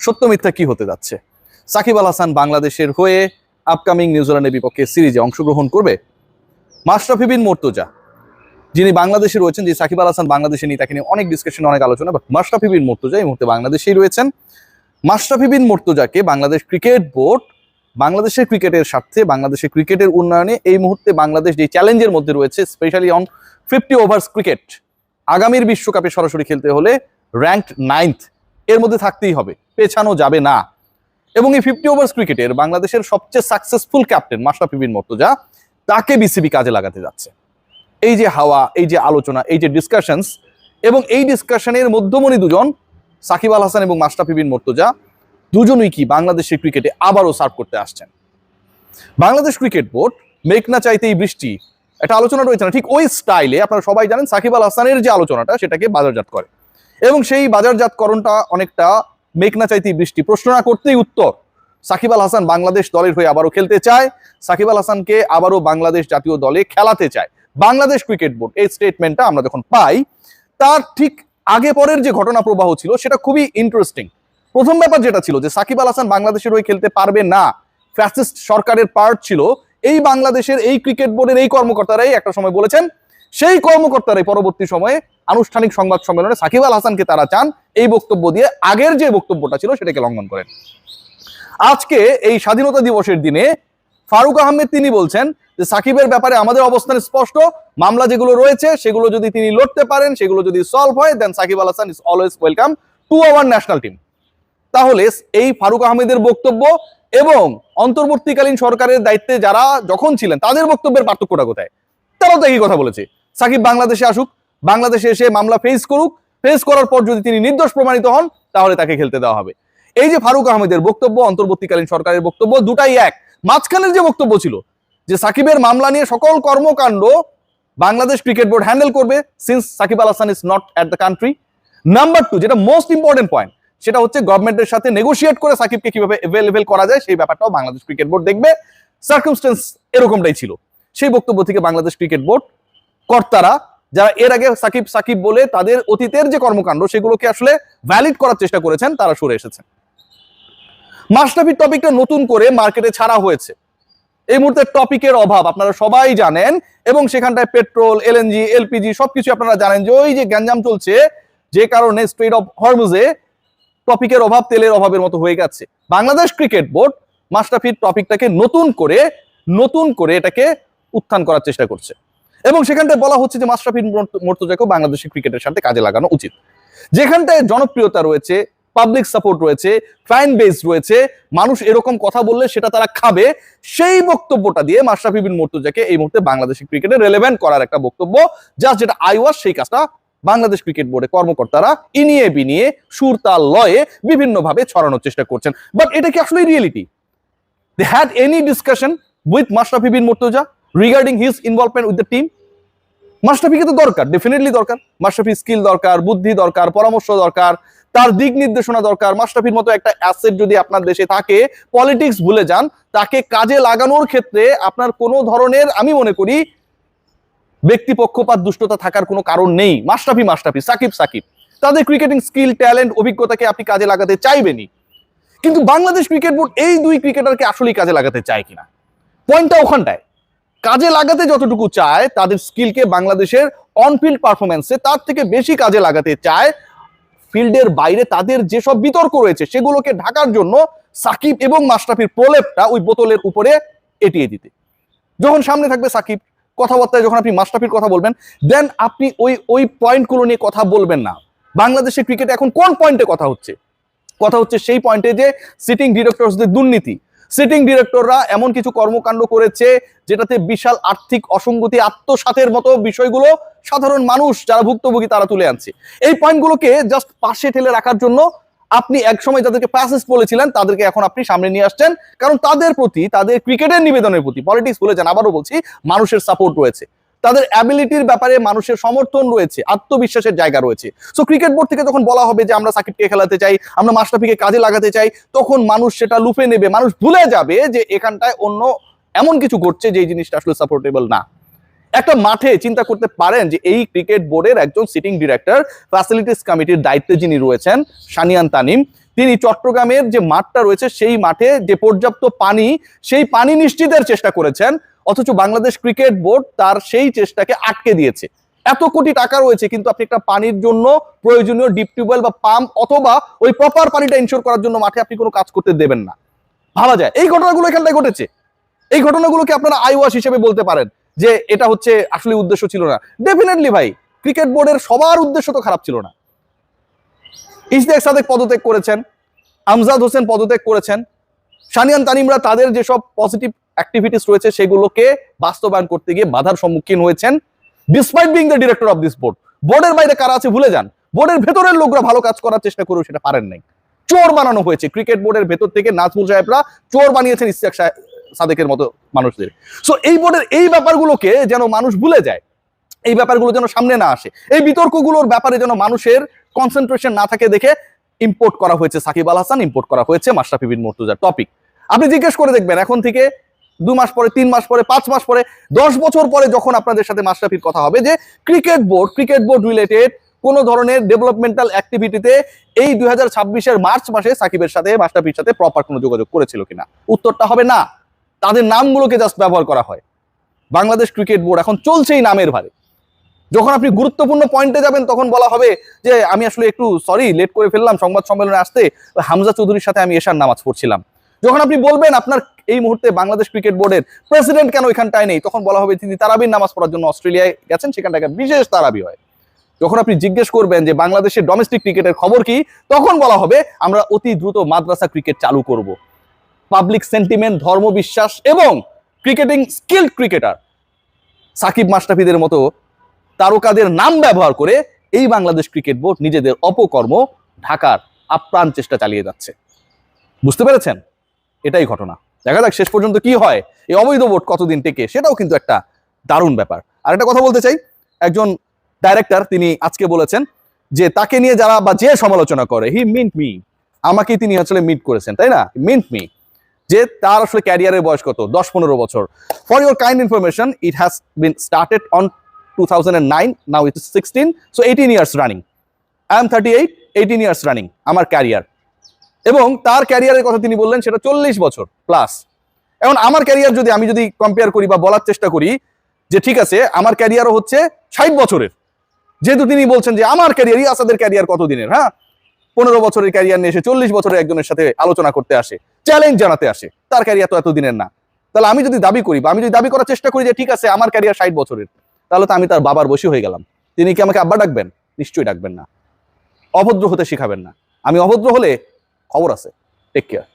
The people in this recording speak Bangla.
সত্য মিথ্যা কি হতে যাচ্ছে? সাকিব আল হাসান বাংলাদেশের হয়ে আপকামিং নিউজিল্যান্ডের বিপক্ষে সিরিজে অংশগ্রহণ করবে? মাশরাফি বিন মুর্তজা যিনি বাংলাদেশে রয়েছেন, যে সাকিব আল হাসান বাংলাদেশে নিয়ে তাকে নিয়ে অনেক ডিসকাশন, অনেক আলোচনা, বাট মাশরাফি বিন মুর্তজা এই মুহূর্তে বাংলাদেশেই রয়েছেন। মাশরাফি বিন মুর্তজাকে বাংলাদেশ ক্রিকেট বোর্ড বাংলাদেশের ক্রিকেটের স্বার্থে, বাংলাদেশের ক্রিকেটের উন্নয়নে এই মুহূর্তে বাংলাদেশ যে চ্যালেঞ্জের মধ্যে রয়েছে, স্পেশালি অন 50 ওভার্স ক্রিকেট, আগামীর বিশ্বকাপে সরাসরি খেলতে হলে র্যাঙ্কড 9th এর মধ্যে থাকতেই হবে, পেছানো যাবে না। এবং এই 50 ওভার্স ক্রিকেটের বাংলাদেশের সবচেয়ে সাকসেসফুল ক্যাপ্টেন মাশরাফি বিন মুর্তজা, তাকে বিসিবি কাজে লাগাতে যাচ্ছে। এই যে হাওয়া, এই যে আলোচনা, এই যে ডিসকাশনস, এবং এই ডিসকাশনের মধ্যমণি দুজন সাকিব আল হাসান এবং মাশরাফি বিন মুর্তজা দুজনই কি বাংলাদেশের ক্রিকেটে আবারও সার্ভ করতে আসছেন। বাংলাদেশ ক্রিকেট বোর্ড মেঘ না চাইতেই বৃষ্টি, একটা আলোচনা রয়েছে না, ঠিক ওই স্টাইলে আপনারা সবাই জানেন সাকিব আল হাসানের যে আলোচনাটা সেটাকে বাজারজাত করে, এবং সেই বাজারজাতকরণটা অনেকটা মেঘ না চাইতেই বৃষ্টি, প্রশ্ন না করতেই উত্তর। সাকিব আল হাসান বাংলাদেশ দলের হয়ে আবারও খেলতে চায়, সাকিব আল হাসানকে আবারও বাংলাদেশ জাতীয় দলে খেলাতে চায় বাংলাদেশ ক্রিকেট বোর্ড। এই স্টেটমেন্টটা আমরা যখন পাই, তার ঠিক আগে পরের যে ঘটনা প্রবাহ ছিল সেটা খুবই ইন্টারেস্টিং। প্রথম ব্যাপার যেটা ছিল যে সাকিব আল হাসান বাংলাদেশের হয়ে খেলতে পারবে না, ফ্যাসিস্ট সরকারের পার্ট ছিল এই বাংলাদেশের এই ক্রিকেট বোর্ডের এই কর্মকর্তারাই একটা সময় বলেছেন। সেই কর্মকর্তারাই পরবর্তী সময়ে আনুষ্ঠানিক সংবাদ সম্মেলনে সাকিব আল হাসানকে তারা চান এই বক্তব্য দিয়ে আগের যে বক্তব্যটা ছিল সেটাকে লঙ্ঘন করেন। আজকে এই স্বাধীনতা দিবসের দিনে ফারুক আহমেদ তিনি বলছেন যে সাকিবের ব্যাপারে আমাদের অবস্থান স্পষ্ট, মামলা যেগুলো রয়েছে সেগুলো যদি তিনি লড়তে পারেন, সেগুলো যদি সলভ হয়, then Shakib Al Hasan is always welcome to our national team. তাহলে এই ফারুক আহমেদের বক্তব্য এবং অন্তর্বর্তীকালীন সরকারের দায়িত্বে যারা যখন ছিলেন তাদের বক্তব্যের পার্থক্যটা কোথায়? তারাও তো একই কথা বলেছে, সাকিব বাংলাদেশে আসুক, বাংলাদেশে এসে মামলা ফেস করুক, ফেস করার পর যদি তিনি নির্দোষ প্রমাণিত হন তাহলে তাকে খেলতে দেওয়া হবে। এই যে ফারুক আহমেদের বক্তব্য, অন্তর্বর্তীকালীন সরকারের বক্তব্য, দুটাই এক। মাঝখানের যে বক্তব্য ছিল যে সাকিবের মামলা নিয়ে সকল কর্মকাণ্ড বাংলাদেশ ক্রিকেট বোর্ড হ্যান্ডেল করবে since Shakib Al Hasan is not at the country. Number 2, যেটা মোস্ট ইম্পর্টেন্ট পয়েন্ট, সেটা হচ্ছে গভর্নমেন্টের সাথে নেগোশিয়েট করে সাকিবকে কিভাবে অ্যাভেলেবল করা যায় সেই ব্যাপারটাও বাংলাদেশ ক্রিকেট বোর্ড দেখবে। সার্কামস্টেন্স এরকমটাই ছিল। সেই বক্তব্য থেকে বাংলাদেশ ক্রিকেট বোর্ড কর্তারা, যারা এর আগে সাকিব সাকিব বলে তাদের অতীতের যে কর্মকাণ্ড সেগুলোকে আসলে ভ্যালিড করার চেষ্টা করেছেন, তারা সরে এসেছেন। মাশরাফির টপিকটা নতুন করে মার্কেটে ছাড়া হয়েছে। এই মুহূর্তে টপিকের অভাব আপনারা সবাই জানেন, এবং সেখানটায় পেট্রোল, এলএনজি, এলপিজি সবকিছু আপনারা জানেন যে ওই যে গ্যাঞ্জাম চলছে, যে কারণে স্ট্রেট অফ হরমুজে টপিকের অভাব তেলের অভাবের মতো হয়ে গেছে। বাংলাদেশ ক্রিকেট বোর্ড মাশরাফির টপিকটাকে নতুন করে এটাকে উত্থান করার চেষ্টা করছে, এবং সেখানটায় বলা হচ্ছে যে মাশরাফি মুর্তজাকেও বাংলাদেশের ক্রিকেটের সাথে কাজে লাগানো উচিত। যেখানটায় জনপ্রিয়তা রয়েছে, পাবলিক সাপোর্ট রয়েছে, ফ্যান বেস রয়েছে, মানুষ এরকম কথা বললে সেটা তারা খাবে, সেই বক্তব্যটা দিয়ে মাশরাফি বিন মুর্তজাকে এই মুহূর্তে বাংলাদেশের ক্রিকেটে রেলেভেন্ট করার একটা বক্তব্য, জাস্ট যেটা আইওয়াস, সেই কাজটা বাংলাদেশ ক্রিকেট বোর্ডে কর্মকর্তারা ইনিয়ে বিনিয়ে সুর তাল লয়ে বিভিন্নভাবে ছড়ানোর চেষ্টা করছেন। বাট এটা কি আসলে reality? They had any discussion with Mashrafe Bin Mortaza regarding his involvement with the team? মাশরাফিকে তো দরকার, ডেফিনেটলি দরকার। মাশরাফির স্কিল দরকার, বুদ্ধি দরকার, পরামর্শ দরকার, তার দিক নির্দেশনা দরকার। মাশরাফির মতো একটা অ্যাসেট যদি আপনার দেশে থাকে, পলিটিক্স ভুলে যান, তাকে কাজে লাগানোর ক্ষেত্রে আপনার কোনো ধরনের, আমি মনে করি, ব্যক্তি পক্ষপাত দুষ্টতা থাকার কোনো কারণ নেই। মাশরাফি সাকিব তাদের ক্রিকেটিং স্কিল, ট্যালেন্ট, অভিজ্ঞতাকে আপনি কাজে লাগাতে চাইবেনই। কিন্তু বাংলাদেশ ক্রিকেট বোর্ড এই দুই ক্রিকেটারকে আসলেই কাজে লাগাতে চায় কিনা, পয়েন্টটা ওখানটায়। কাজে লাগাতে যতটুকু চায়, তাদের স্কিলকে বাংলাদেশের অনফিল্ড পারফরমেন্সে তার থেকে বেশি কাজে লাগাতে চায় ফিল্ডের বাইরে তাদের যেসব বিতর্ক রয়েছে সেগুলোকে ঢাকার জন্য সাকিব এবং মাশরাফির প্রলেপটা ওই বোতলের উপরে এটিয়ে দিতে। যখন সামনে থাকবে সাকিব, কথাবার্তায় যখন আপনি মাশরাফির কথা বলবেন, দেন আপনি ওই পয়েন্টগুলো নিয়ে কথা বলবেন না। বাংলাদেশের ক্রিকেটে এখন কোন পয়েন্টে কথা হচ্ছে সেই পয়েন্টে যে সিটিং ডিরেক্টরদের দুর্নীতি, সিটিং ডিরেক্টররা এমন কিছু কর্মকাণ্ড করেছে যেটাতে বিশাল আর্থিক অসঙ্গতি, আত্মসাতের মতো বিষয়গুলো সাধারণ মানুষ যারা ভুক্তভোগী তারা তুলে আনছে। এই পয়েন্টগুলোকে জাস্ট পাশে ঠেলে রাখার জন্য আপনি একসময় যাদেরকে প্যাসিস্ট বলেছিলেন তাদেরকে এখন আপনি সামনে নিয়ে আসছেন, কারণ তাদের প্রতি, তাদের ক্রিকেটের নিবেদনের প্রতি, পলিটিক্স ভুলে যান, আবারও বলছি, মানুষের সাপোর্ট রয়েছে, তাদের অ্যাবিলিটির ব্যাপারে মানুষের সমর্থন রয়েছে, আত্মবিশ্বাসের জায়গা রয়েছে। সো ক্রিকেট বোর্ড থেকে যখন বলা হবে যে আমরা সাকিবকে খেলাতে চাই, আমরা মাশরাফিকে কাজে লাগাতে চাই, তখন মানুষ সেটা লুফে নেবে, মানুষ ভুলে যাবে যে এখানটায় অন্য এমন কিছু ঘটছে যে জিনিসটা আসলে সাপোর্টেবল না। একটা মাঠে চিন্তা করতে পারেন যে এই ক্রিকেট বোর্ডের একজন সিটিং ডিরেক্টর, ফ্যাসিলিটিস কমিটির দায়িত্বে যিনি রয়েছেন সানিয়ান তানিম, তিনি চট্টগ্রামের যে মাঠটা রয়েছে সেই মাঠে যে পর্যাপ্ত পানি, সেই পানি নিশ্চিতের চেষ্টা করেছেন, অথচ বাংলাদেশ ক্রিকেট বোর্ড তার সেই চেষ্টাকে আটকে দিয়েছে। এত কোটি টাকা রয়েছে, কিন্তু আপনি একটা পানির জন্য প্রয়োজনীয় ডিপ টিউবওয়েল বা পাম্প অথবা ওই প্রপার পানিটা ইনশোর করার জন্য মাঠে আপনি কোনো কাজ করতে দেবেন না। ভাবা যায় এই ঘটনাগুলো এখানটায় ঘটেছে। এই ঘটনাগুলোকে আপনারা আইওয়াশ হিসেবে বলতে পারেন যে এটা হচ্ছে আসলে উদ্দেশ্য ছিল না। ডেফিনেটলি ভাই, ক্রিকেট বোর্ডের সবার উদ্দেশ্য তো খারাপ ছিল না। ইশতিয়াক সাদেক পদত্যাগ করেছেন, আমজাদ হোসেন পদত্যাগ করেছেন, সানিয়ান তানিমরা তাদের যেসব পজিটিভ অ্যাক্টিভিটিস রয়েছে সেগুলোকে বাস্তবায়ন করতে গিয়ে বাধার সম্মুখীন হয়েছেন, despite being the director of this board. বোর্ডের বাইরে কারা আছে ভুলে যান, বোর্ডের ভেতরের লোকরা ভালো কাজ করার চেষ্টা করেও সেটা পারেন নাই। চোর বানানো হয়েছে ক্রিকেট বোর্ডের ভেতর থেকে, নাজমুল সাহেবরা চোর বানিয়েছেন ইশতিয়াক সাদেকের মতো মানুষদের। সো এই বোর্ডের এই ব্যাপারগুলোকে যেন মানুষ ভুলে যায়, এই ব্যাপারগুলো যেন সামনে না আসে, এই বিতর্কগুলোর ব্যাপারে যেন মানুষের কনসেন্ট্রেশন না থাকে দেখে ইম্পোর্ট করা হয়েছে সাকিব আল হাসান, ইম্পোর্ট করা হয়েছে মাশরাফি বিন মুর্তজার টপিক। আপনি জিজ্ঞেস করে দেখবেন এখন থেকে 2 মাস পরে, 3 মাস পরে, 5 মাস পরে, 10 বছর পরে যখন আপনাদের সাথে মাশরাফির কথা হবে যে ক্রিকেট বোর্ড রিলেটেড কোন ধরনের ডেভেলপমেন্টাল অ্যাক্টিভিটিতে এই 2026-এর মার্চ মাসে সাকিবের সাথে মাশরাফির সাথে প্রপার কোনো যোগাযোগ করেছিল কিনা, উত্তরটা হবে না। তাদের নামগুলোকে জাস্ট ব্যবহার করা হয়। বাংলাদেশ ক্রিকেট বোর্ড এখন চলছেই নামের ভারে। যখন আপনি গুরুত্বপূর্ণ পয়েন্টে যাবেন তখন বলা হবে যে আমি আসলে একটু সরি লেট করে ফেললাম সংবাদ সম্মেলনে আসতে, হামজা চৌধুরীর সাথে আমি এশার নামাজ পড়ছিলাম। যখন আপনি বলবেন আপনার এই মুহূর্তে বাংলাদেশ ক্রিকেট বোর্ডের প্রেসিডেন্ট কেন এখানটায় নেই, তখন বলা হবে তিনি তারাবির নামাজ পড়ার জন্য অস্ট্রেলিয়ায় গেছেন, সেখানটায় বিশেষ তারাবি হয়। যখন আপনি জিজ্ঞেস করবেন যে বাংলাদেশের ডোমেস্টিক ক্রিকেটের খবর কি, তখন বলা হবে আমরা অতি দ্রুত মাদ্রাসা ক্রিকেট চালু করব। পাবলিক সেন্টিমেন্ট, ধর্মবিশ্বাস এবং ক্রিকেটিং স্কিল্ড ক্রিকেটার সাকিব মাশরাফিদের মতো তারকাদের নাম ব্যবহার করে এই বাংলাদেশ ক্রিকেট বোর্ড নিজেদের অপকর্ম ঢাকার আপ্রাণ চেষ্টা চালিয়ে যাচ্ছে। বুঝতে পেরেছেন? এটাই ঘটনা। দেখা যাক শেষ পর্যন্ত কি হয়, এই অবৈধ বোর্ড কতদিন টেকে, সেটাও কিন্তু একটা দারুণ ব্যাপার। আর একটা কথা বলতে চাই, একজন ডাইরেক্টর তিনি আজকে বলেছেন যে তাকে নিয়ে যারা বা যে সমালোচনা করে, হি মিন্ট মি, আমাকে তিনি আসলে মিট করেছেন, তাই না? মিন্ট মি, যে তার আসলে ক্যারিয়ারের বয়স কত, 10-15 বছর। For your kind information, it has been started on 2009, now it is 16, so 18 years running. I am 38, 18 years running আমার ক্যারিয়ার। এবং তার ক্যারিয়ারের কথা তিনি বললেন সেটা 40 বছর প্লাস। এখন আমার ক্যারিয়ার আমি যদি কম্পেয়ার করি বা বলার চেষ্টা করি যে ঠিক আছে আমার ক্যারিয়ারও হচ্ছে 60 বছরের, যেহেতু তিনি বলছেন যে আমার ক্যারিয়ার, আসাদের ক্যারিয়ার কত দিনের, হ্যাঁ 15 বছরের ক্যারিয়ার নিয়ে এসে 40 বছরের একজনের সাথে আলোচনা করতে আসে, চ্যালেঞ্জ জানাতে আসে, তার ক্যারিয়ার তো এত দিনের না। তাহলে আমি যদি দাবি করি বা আমি যদি দাবি করার চেষ্টা করি যে ঠিক আছে আমার ক্যারিয়ার 60 বছরের, তাহলে তো আমি তার বাবার বয়সী হয়ে গেলাম। তিনি কি আমাকে আব্বা ডাকবেন? নিশ্চয়ই ডাকবেন না। অভদ্র হতে শিখাবেন না। আমি অভদ্র হলে খবর আছে। Take care.